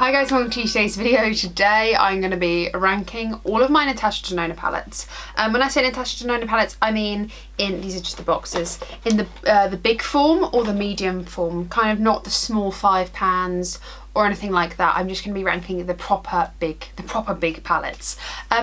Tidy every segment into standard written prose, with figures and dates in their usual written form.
Hi guys, welcome to today's video. Today I'm going to be ranking all of my Natasha Denona palettes. When I say Natasha Denona palettes, I mean these are just the boxes, in the big form or the medium form, kind of not the small 5 pans or anything like that. I'm just going to be ranking the proper big palettes.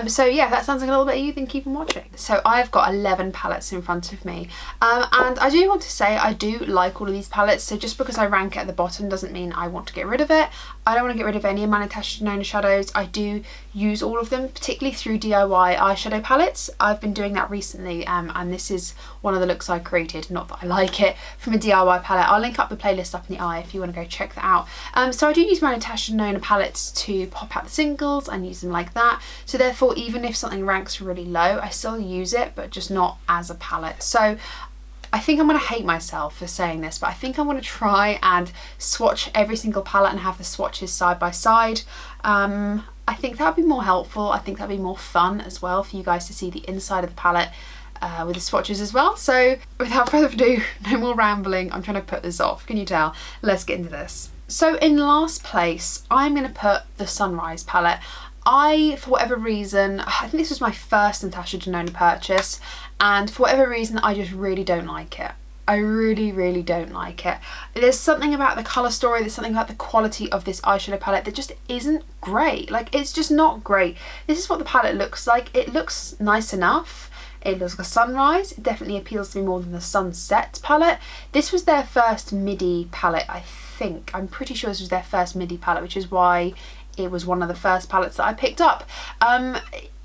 So yeah, if that sounds like a little bit of you, then keep on watching. So I've got 11 palettes in front of me, and I do want to say I do like all of these palettes. So just because I rank it at the bottom doesn't mean I want to get rid of it. I don't want to get rid of any of my Natasha Denona shadows. I do use all of them, particularly through DIY eyeshadow palettes. I've been doing that recently, and this is one of the looks I created, not that I like it, from a DIY palette. I'll link up the playlist up in the eye if you want to go check that out. So I do use my Natasha Denona palettes to pop out the singles and use them like that. So therefore, even if something ranks really low, I still use it, but just not as a palette. So I think I'm going to hate myself for saying this, but I think I'm going to try and swatch every single palette and have the swatches side by side. I think that would be more helpful. I think that would be more fun as well for you guys to see the inside of the palette with the swatches as well. So without further ado, no more rambling. I'm trying to put this off. Can you tell? Let's get into this. So in last place, I'm going to put the Sunrise palette. For whatever reason, I think this was my first Natasha Denona purchase, and for whatever reason, I just really don't like it. I really don't like it. There's something about the colour story, there's something about the quality of this eyeshadow palette that just isn't great. Like, it's just not great. This is what the palette looks like. It looks nice enough. It looks like a sunrise. It definitely appeals to me more than the sunset palette. This was their first midi palette, I think. I'm pretty sure this was their first midi palette, which is why it was one of the first palettes that I picked up.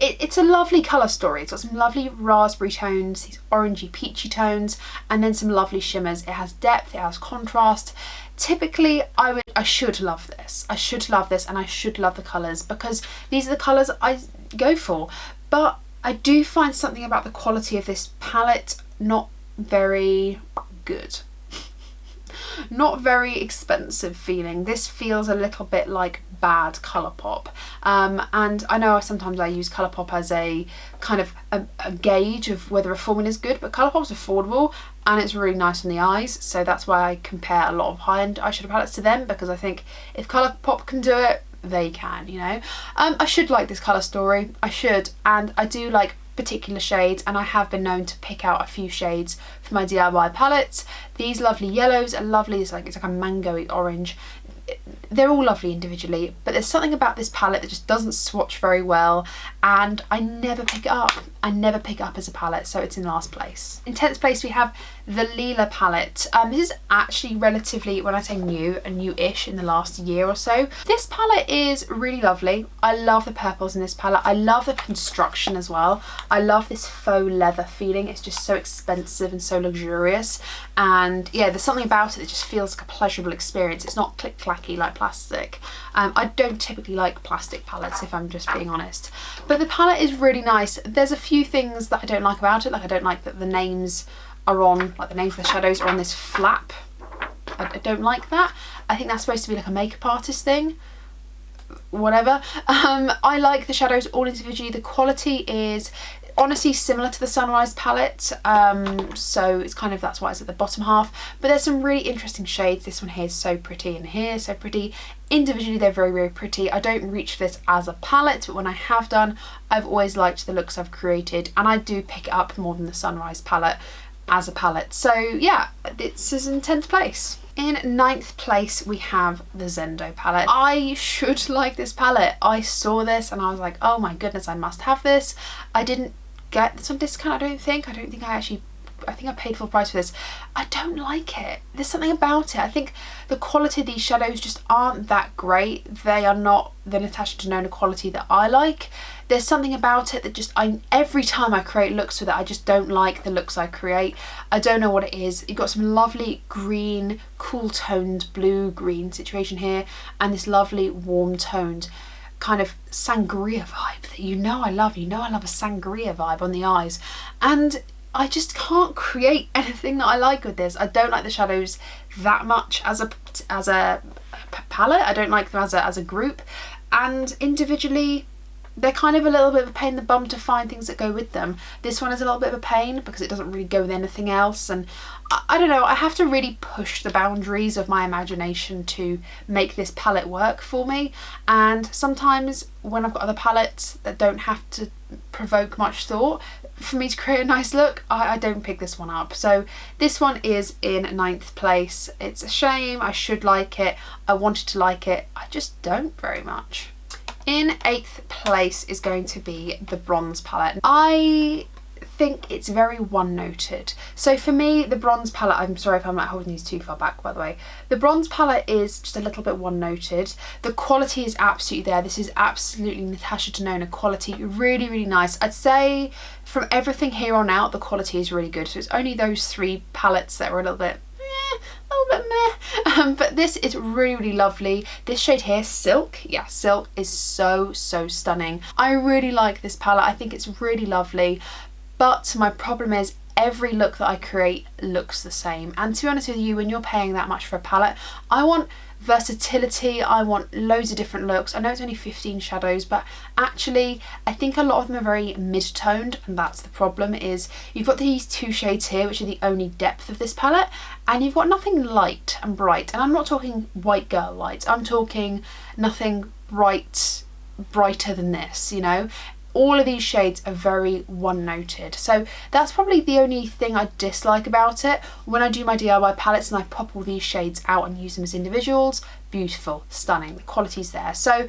It's a lovely colour story. It's got some lovely raspberry tones, these orangey peachy tones, and then some lovely shimmers. It has depth, it has contrast. Typically, I should love this. I should love this, and I should love the colours, because these are the colours I go for. But I do find something about the quality of this palette not very good. Not very expensive feeling. This feels a little bit like bad Colourpop, and I know sometimes I use Colourpop as a kind of a gauge of whether a formula is good, but Colourpop's affordable and it's really nice on the eyes, so that's why I compare a lot of high-end eyeshadow palettes to them, because I think if Colourpop can do it, they can, you know. I should like this colour story, I should, and I do like particular shades, and I have been known to pick out a few shades for my DIY palettes. These lovely yellows are lovely. It's like a mango-y orange. They're all lovely individually, but there's something about this palette that just doesn't swatch very well, and I never pick it up. I never pick it up as a palette, so it's in last place. In 10th place we have the Lila palette. This is actually relatively, when I say new, a new-ish in the last year or so. This palette is really lovely. I love the purples in this palette. I love the construction as well. I love this faux leather feeling. It's just so expensive and so luxurious, and yeah, there's something about it that just feels like a pleasurable experience. It's not click-clacky like plastic. I don't typically like plastic palettes, if I'm just being honest, but the palette is really nice. There's a few things that I don't like about it, like I don't like that the names are on, like the names of the shadows are on this flap. I don't like that. I think that's supposed to be like a makeup artist thing. Whatever. I like the shadows all individually. The quality is honestly similar to the Sunrise palette, so it's kind of, that's why it's at the bottom half, but there's some really interesting shades. This one here is so pretty, and here is so pretty. Individually they're very pretty. I don't reach for this as a palette, but when I have done, I've always liked the looks I've created, and I do pick it up more than the Sunrise palette as a palette. So yeah, this is in 10th place. In 9th place we have the Zendo palette. I should like this palette. I saw this and I was like, oh my goodness, I must have this. I didn't get this on discount, I think I paid full price for this. I don't like it. There's something about it. I think the quality of these shadows just aren't that great. They are not the Natasha Denona quality that I like. There's something about it that just, every time I create looks with it, I just don't like the looks I create. I don't know what it is. You've got some lovely green, cool toned blue-green situation here, and this lovely warm toned kind of sangria vibe that you know I love. You know I love a sangria vibe on the eyes, and I just can't create anything that I like with this. I don't like the shadows that much as a palette. I don't like them as a group, and individually they're kind of a little bit of a pain in the bum to find things that go with them. This one is a little bit of a pain because it doesn't really go with anything else, and I don't know, I have to really push the boundaries of my imagination to make this palette work for me. And sometimes when I've got other palettes that don't have to provoke much thought for me to create a nice look, I don't pick this one up. So this one is in 9th place. It's a shame. I should like it. I wanted to like it. I just don't very much. In 8th place is going to be the bronze palette. I think it's very one-noted. So for me, the bronze palette, I'm sorry if I'm like holding these too far back, by the way. The bronze palette is just a little bit one-noted. The quality is absolutely there. This is absolutely Natasha Denona quality. Really, really nice. I'd say from everything here on out, the quality is really good. So it's only those 3 palettes that were a little bit meh. But this is really, really lovely. This shade here, Silk, yeah, Silk is so stunning. I really like this palette. I think it's really lovely. But my problem is every look that I create looks the same. And to be honest with you, when you're paying that much for a palette, I want versatility. I want loads of different looks. I know it's only 15 shadows, but actually I think a lot of them are very mid-toned, and that's the problem. Is you've got these 2 shades here which are the only depth of this palette, and you've got nothing light and bright. And I'm not talking white girl light, I'm talking nothing brighter than this, you know. All of these shades are very one-noted, so that's probably the only thing I dislike about it. When I do my DIY palettes and I pop all these shades out and use them as individuals, beautiful, stunning, the quality's there. So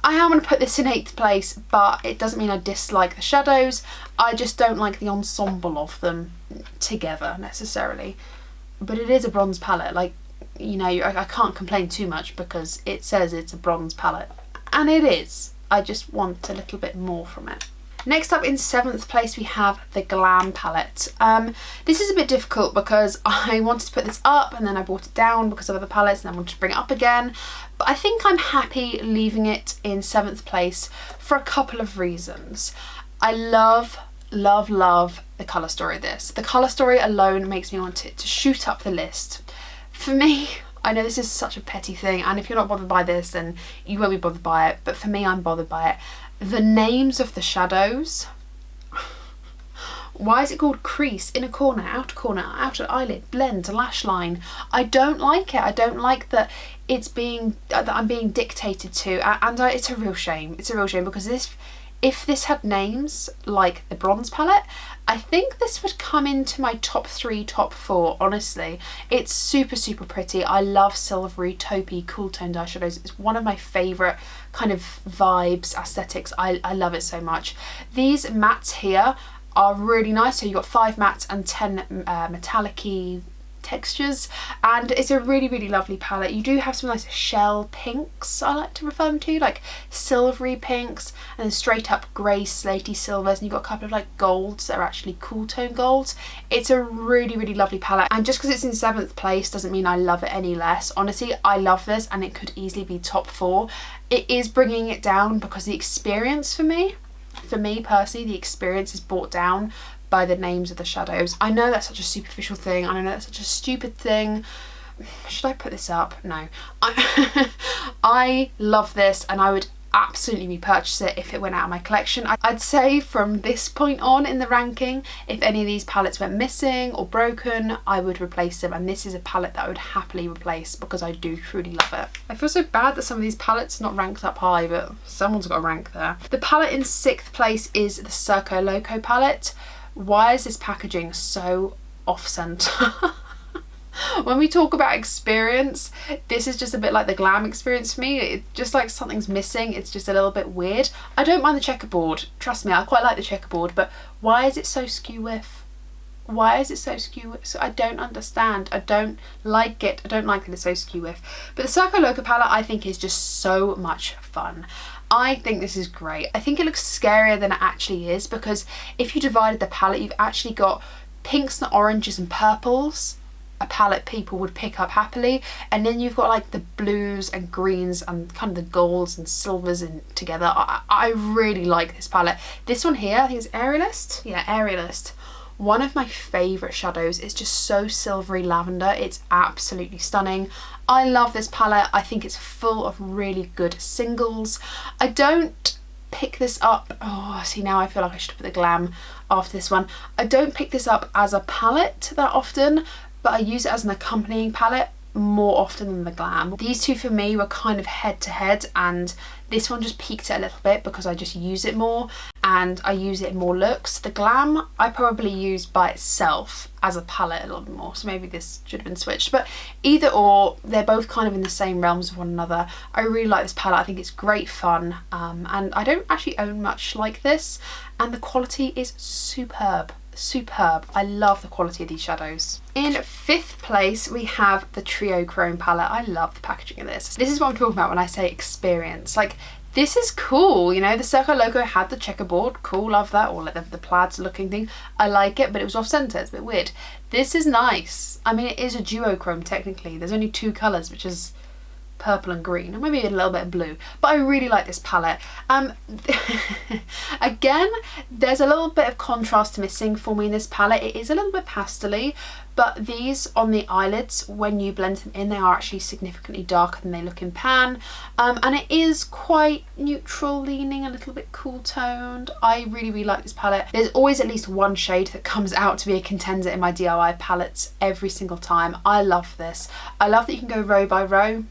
I am going to put this in 8th place, but it doesn't mean I dislike the shadows. I just don't like the ensemble of them together necessarily. But it is a bronze palette, like, you know, I can't complain too much because it says it's a bronze palette, and it is. I just want a little bit more from it. Next up in 7th place we have the Glam palette. This is a bit difficult because I wanted to put this up and then I brought it down because of other palettes and I wanted to bring it up again. But I think I'm happy leaving it in 7th place for a couple of reasons. I love the colour story of this. The colour story alone makes me want it to shoot up the list. For me, I know this is such a petty thing, and if you're not bothered by this then you won't be bothered by it, but for me I'm bothered by it. The names of the shadows. Why is it called crease, inner corner, outer eyelid, blend, lash line? I don't like it. I don't like that it's being, that I'm being dictated to, and it's a real shame. It's a real shame because if this had names like the bronze palette, I think this would come into my top 3, top 4, honestly. It's super pretty. I love silvery, taupey, cool toned eyeshadows. It's one of my favourite kind of vibes, aesthetics. I love it so much. These mattes here are really nice. So you've got 5 mattes and 10 metallic-y textures, and it's a really lovely palette. You do have some nice shell pinks, I like to refer them to, like silvery pinks, and then straight up grey slaty silvers, and you've got a couple of like golds that are actually cool tone golds. It's a really lovely palette, and just because it's in 7th place doesn't mean I love it any less. Honestly, I love this and it could easily be top 4. It is bringing it down because the experience for me personally, the experience is brought down by the names of the shadows. I know that's such a superficial thing, and I know that's such a stupid thing. Should I put this up? No. I love this, and I would absolutely repurchase it if it went out of my collection. I'd say from this point on in the ranking, if any of these palettes went missing or broken, I would replace them, and this is a palette that I would happily replace because I do truly love it. I feel so bad that some of these palettes are not ranked up high, but someone's got a rank there. The palette in 6th place is the Circo Loco palette. Why is this packaging so off-centre? When we talk about experience, this is just a bit like the Glam experience for me. It's just like something's missing. It's just a little bit weird. I don't mind the checkerboard. Trust me, I quite like the checkerboard, but why is it so skew with? Why is it so skew with? So I don't understand. I don't like it. I don't like that it's so skew with. But the Circo Loco palette I think is just so much fun. I think this is great. I think it looks scarier than it actually is, because if you divided the palette, you've actually got pinks and oranges and purples, a palette people would pick up happily, and then you've got like the blues and greens and kind of the golds and silvers in together. I really like this palette. This one here, I think it's Aerialist. Yeah, Aerialist. One of my favourite shadows. It's just so silvery lavender. It's absolutely stunning. I love this palette. I think it's full of really good singles. I don't pick this up. Oh, see, now I feel like I should put the glam after this one. I don't pick this up as a palette that often, but I use it as an accompanying palette more often than the glam. These two for me were kind of head to head, and this one just peaked it a little bit because I just use it more and I use it in more looks. The glam I probably use by itself as a palette a little bit more, so maybe this should have been switched, but either or, they're both kind of in the same realms of one another. I really like this palette. I think it's great fun, and I don't actually own much like this, and the quality is superb. Superb. I love the quality of these shadows. In 5th place we have the Trio Chrome palette. I love the packaging of this. This is what I'm talking about when I say experience. Like, this is cool, you know, the Circle logo had the checkerboard, cool, love that, or like the plaids looking thing. I like it, but it was off centre, it's a bit weird. This is nice. I mean, it is a duochrome technically. There's only 2 colours, which is purple and green, and maybe a little bit of blue, but I really like this palette. Again, there's a little bit of contrast missing for me in this palette. It is a little bit pastel-y, but these on the eyelids, when you blend them in, they are actually significantly darker than they look in pan, and it is quite neutral leaning, a little bit cool toned. I really, really like this palette. There's always at least one shade that comes out to be a contender in my DIY palettes every single time. I love this. I love that you can go row by row,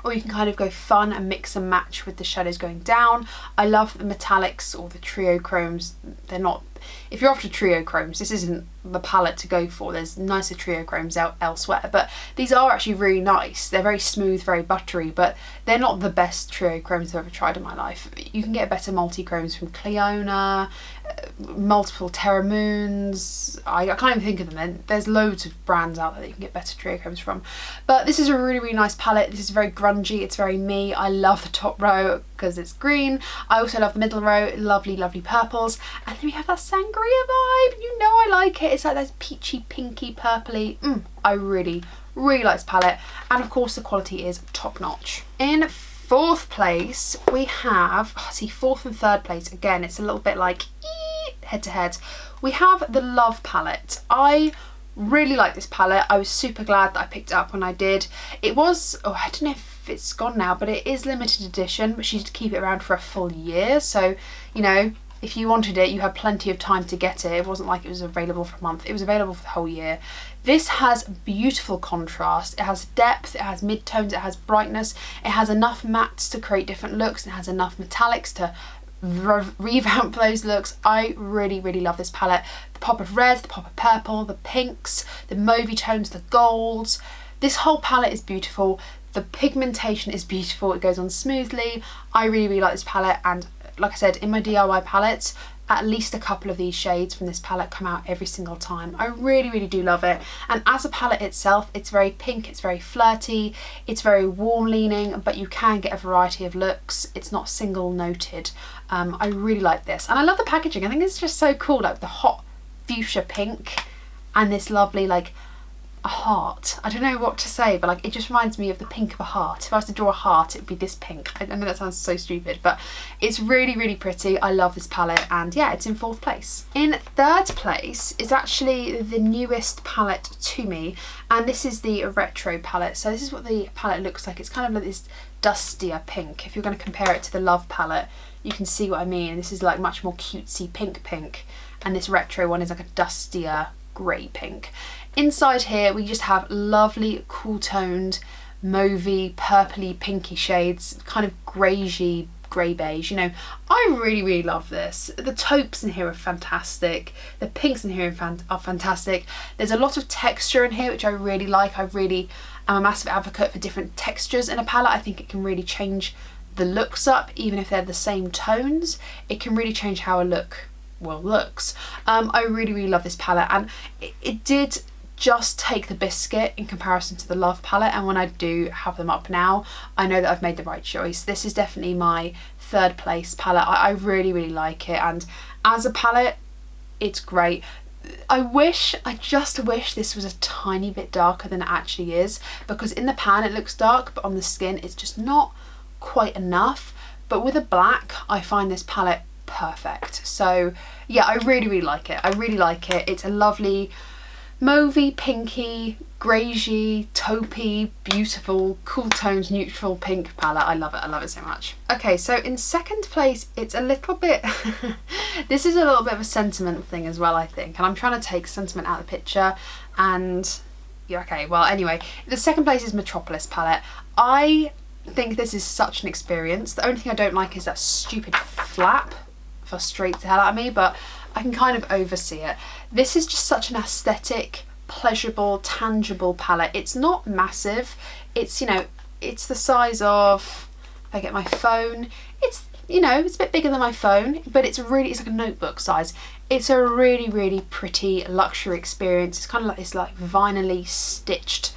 or you can kind of go fun and mix and match with the shadows going down. I love the metallics or the trio chromes. They're not, if you're after trio chromes, this isn't the palette to go for. There's nicer trio chromes out elsewhere, but these are actually really nice. They're very smooth, very buttery, but they're not the best trio chromes I've ever tried in my life. You can get better multi-chromes from Cleona, multiple Terra Moons. I can't even think of them. There's loads of brands out there that you can get better trio chromes from, but this is a really, really nice palette. This is very grungy, it's very me. I love the top row because it's green. I also love the middle row, lovely, lovely purples, and then we have that sangria vibe. You know I like it. It's like those peachy, pinky, purpley. I really, really like this palette, and of course the quality is top notch. In 4th place we have, see, 4th and 3rd place, again it's a little bit like head to head. We have the Love palette. I really like this palette. I was super glad that I picked it up when I did. It was, oh, I don't know if it's gone now, but it is limited edition, but she did keep it around for a full year, so you know, if you wanted it, you had plenty of time to get it. It wasn't like it was available for a month. It was available for the whole year. This has beautiful contrast. It has depth, it has mid-tones, it has brightness. It has enough mattes to create different looks. It has enough metallics to revamp those looks. I really, really love this palette. The pop of red, the pop of purple, the pinks, the mauvey tones, the golds. This whole palette is beautiful. The pigmentation is beautiful. It goes on smoothly. I really, really like this palette, and like I said, in my DIY palettes, at least a couple of these shades from this palette come out every single time. I really, really do love it. And as a palette itself, it's very pink, it's very flirty, it's very warm leaning, but you can get a variety of looks. It's not single noted. I really like this. And I love the packaging. I think it's just so cool, like the hot fuchsia pink and this lovely like a heart. I don't know what to say, but like it just reminds me of the pink of a heart. If I was to draw a heart, it would be this pink. I know that sounds so stupid, but it's really, really pretty. I love this palette, and yeah, it's in 4th place. In 3rd place is actually the newest palette to me, and this is the retro palette. So this is what the palette looks like. It's kind of like this dustier pink. If you're going to compare it to the Love palette, you can see what I mean. This is like much more cutesy pink, and this retro one is like a dustier grey pink. Inside here we just have lovely cool toned mauvey, purpley, pinky shades, kind of greyish, grey beige, you know. I really, really love this. The taupes in here are fantastic. The pinks in here are fantastic. There's a lot of texture in here, which I really like. I really am a massive advocate for different textures in a palette. I think it can really change the looks up, even if they're the same tones. It can really change how a look, well, looks. I really, really love this palette, and it did just take the biscuit in comparison to the Love palette, and when I do have them up now, I know that I've made the right choice. This is definitely my 3rd place palette. I really, really like it, and as a palette, it's great. I just wish this was a tiny bit darker than it actually is, because in the pan it looks dark, but on the skin it's just not quite enough. But with a black, I find this palette perfect. So yeah, I really, really like it. I really like it. It's a lovely mauvey, pinky, greigey, taupey, beautiful, cool tones, neutral pink palette. I love it so much. Okay, so in second place, it's a little bit, this is a little bit of a sentiment thing as well, I think, and I'm trying to take sentiment out of the picture, and yeah, okay, well, anyway, the second place is Metropolis palette. I think this is such an experience. The only thing I don't like is that stupid flap. Frustrates the hell out of me, but I can kind of oversee it. This is just such an aesthetic, pleasurable, tangible palette. It's not massive. It's, you know, it's the size of, if I get my phone, it's, you know, it's a bit bigger than my phone, but it's really, it's like a notebook size. It's a really, really pretty luxury experience. It's kind of like this like vinyl-y stitched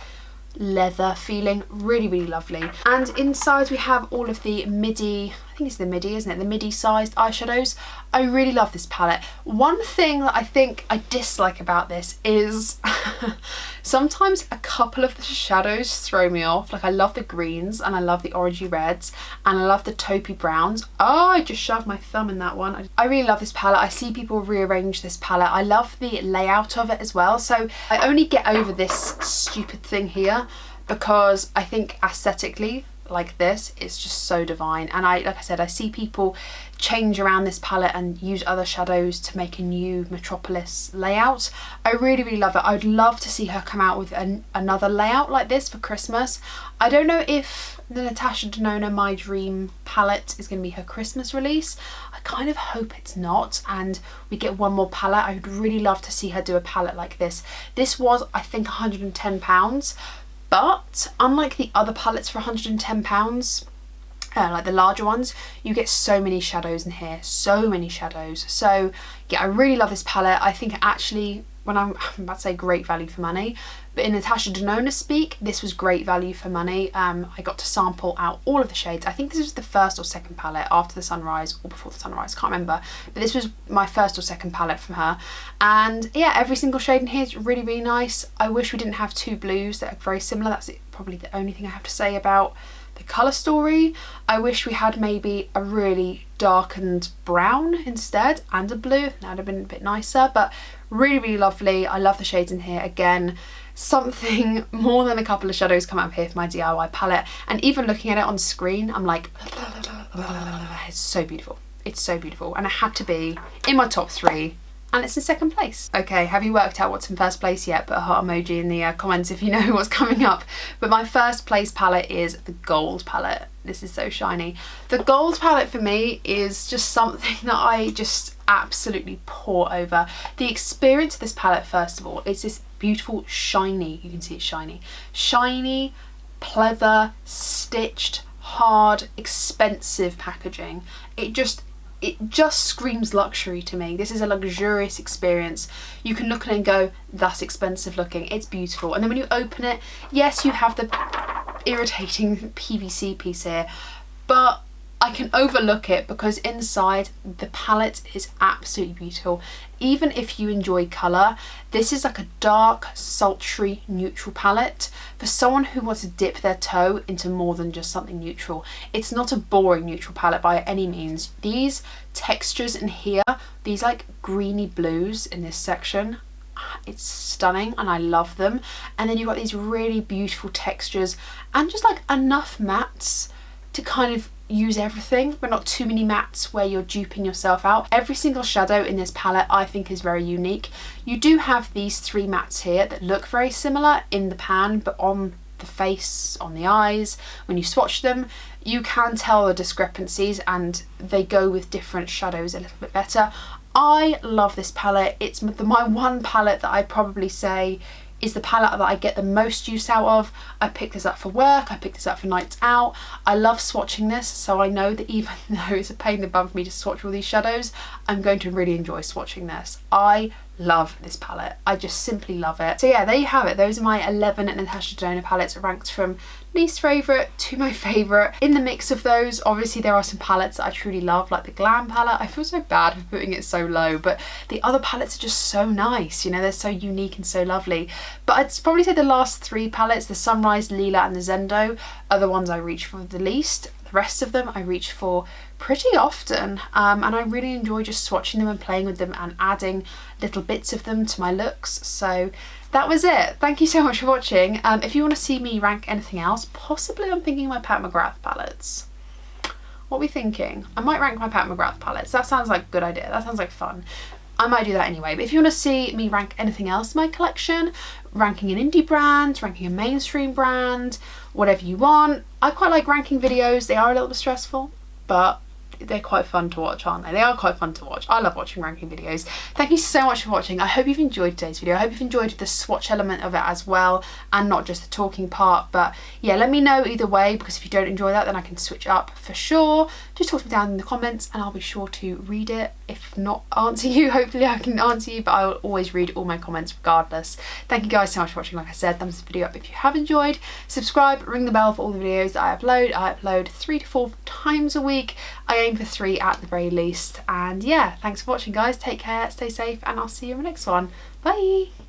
leather feeling, really, really lovely. And inside we have all of the midi, I think it's the midi, isn't it? The midi sized eyeshadows. I really love this palette. One thing that I think I dislike about this is sometimes a couple of the shadows throw me off. Like I love the greens and I love the orangey reds and I love the taupey browns. Oh, I just shoved my thumb in that one. I really love this palette. I see people rearrange this palette. I love the layout of it as well. So I only get over this stupid thing here because I think aesthetically, like this, it's just so divine. And like I said, I see people change around this palette and use other shadows to make a new Metropolis layout. I really, really love it. I would love to see her come out with another layout like this for Christmas. I don't know if the Natasha Denona My Dream palette is going to be her Christmas release. I kind of hope it's not and we get one more palette. I would really love to see her do a palette like this. This was, I think, £110. But unlike the other palettes for £110, like the larger ones, you get so many shadows in here, so many shadows. So yeah, I really love this palette. I think actually, when I'm about to say great value for money, but in Natasha Denona speak, this was great value for money. I got to sample out all of the shades. I think this was the first or second palette after the sunrise or before the sunrise, can't remember. But this was my first or second palette from her. And yeah, every single shade in here is really, really nice. I wish we didn't have two blues that are very similar. That's probably the only thing I have to say about the colour story. I wish we had maybe a really darkened brown instead and a blue. That would have been a bit nicer, but really, really lovely. I love the shades in here. Again, something more than a couple of shadows come out of here for my DIY palette, and even looking at it on screen, I'm like, it's so beautiful. It's so beautiful, and it had to be in my top 3. And it's in second place. Okay, have you worked out what's in first place yet? Put a heart emoji in the comments if you know what's coming up. But my first place palette is the gold palette. This is so shiny. The gold palette for me is just something that I just absolutely pour over. The experience of this palette, first of all, is this beautiful shiny, you can see it's shiny, shiny, pleather, stitched, hard, expensive packaging. It just screams luxury to me. This is a luxurious experience. You can look at it and go, that's expensive looking. It's beautiful. And then when you open it, yes, you have the irritating PVC piece here, but I can overlook it because inside the palette is absolutely beautiful. Even if you enjoy colour, this is like a dark, sultry, neutral palette for someone who wants to dip their toe into more than just something neutral. It's not a boring neutral palette by any means. These textures in here, these like greeny blues in this section, it's stunning and I love them. And then you've got these really beautiful textures and just like enough mattes to kind of use everything, but not too many mattes where you're duping yourself out. Every single shadow in this palette I think is very unique. You do have these 3 mattes here that look very similar in the pan, but on the face, on the eyes, when you swatch them, you can tell the discrepancies and they go with different shadows a little bit better. I love this palette. It's my one palette that I'd probably say is the palette that I get the most use out of. I picked this up for work, I picked this up for nights out. I love swatching this, so I know that even though it's a pain in the bum for me to swatch all these shadows, I'm going to really enjoy swatching this. I love this palette. I just simply love it. So yeah, there you have it. Those are my 11 Natasha Denona palettes ranked from least favourite to my favourite. In the mix of those, obviously there are some palettes that I truly love, like the Glam palette. I feel so bad for putting it so low, but the other palettes are just so nice, you know, they're so unique and so lovely. But I'd probably say the last 3 palettes, the Sunrise, Lila and the Zendo, are the ones I reach for the least. The rest of them I reach for pretty often, and I really enjoy just swatching them and playing with them and adding little bits of them to my looks. So that was it. Thank you so much for watching. If you want to see me rank anything else, possibly I'm thinking my Pat McGrath palettes. What are we thinking? I might rank my Pat McGrath palettes. That sounds like a good idea. That sounds like fun. I might do that anyway. But if you want to see me rank anything else in my collection, ranking an indie brand, ranking a mainstream brand, whatever you want. I quite like ranking videos. They are a little bit stressful, but they're quite fun to watch, aren't they? They are quite fun to watch. I love watching ranking videos. Thank you so much for watching. I hope you've enjoyed today's video. I hope you've enjoyed the swatch element of it as well, and not just the talking part. But yeah, let me know either way, because if you don't enjoy that, then I can switch up for sure. Just talk to me down in the comments and I'll be sure to read it. If not answer you, hopefully I can answer you, but I will always read all my comments regardless. Thank you guys so much for watching. Like I said, thumbs the video up if you have enjoyed. Subscribe, ring the bell for all the videos that I upload. I upload 3 to 4 times a week. I aim for 3 at the very least. And yeah, thanks for watching guys. Take care, stay safe, and I'll see you in the next one. Bye.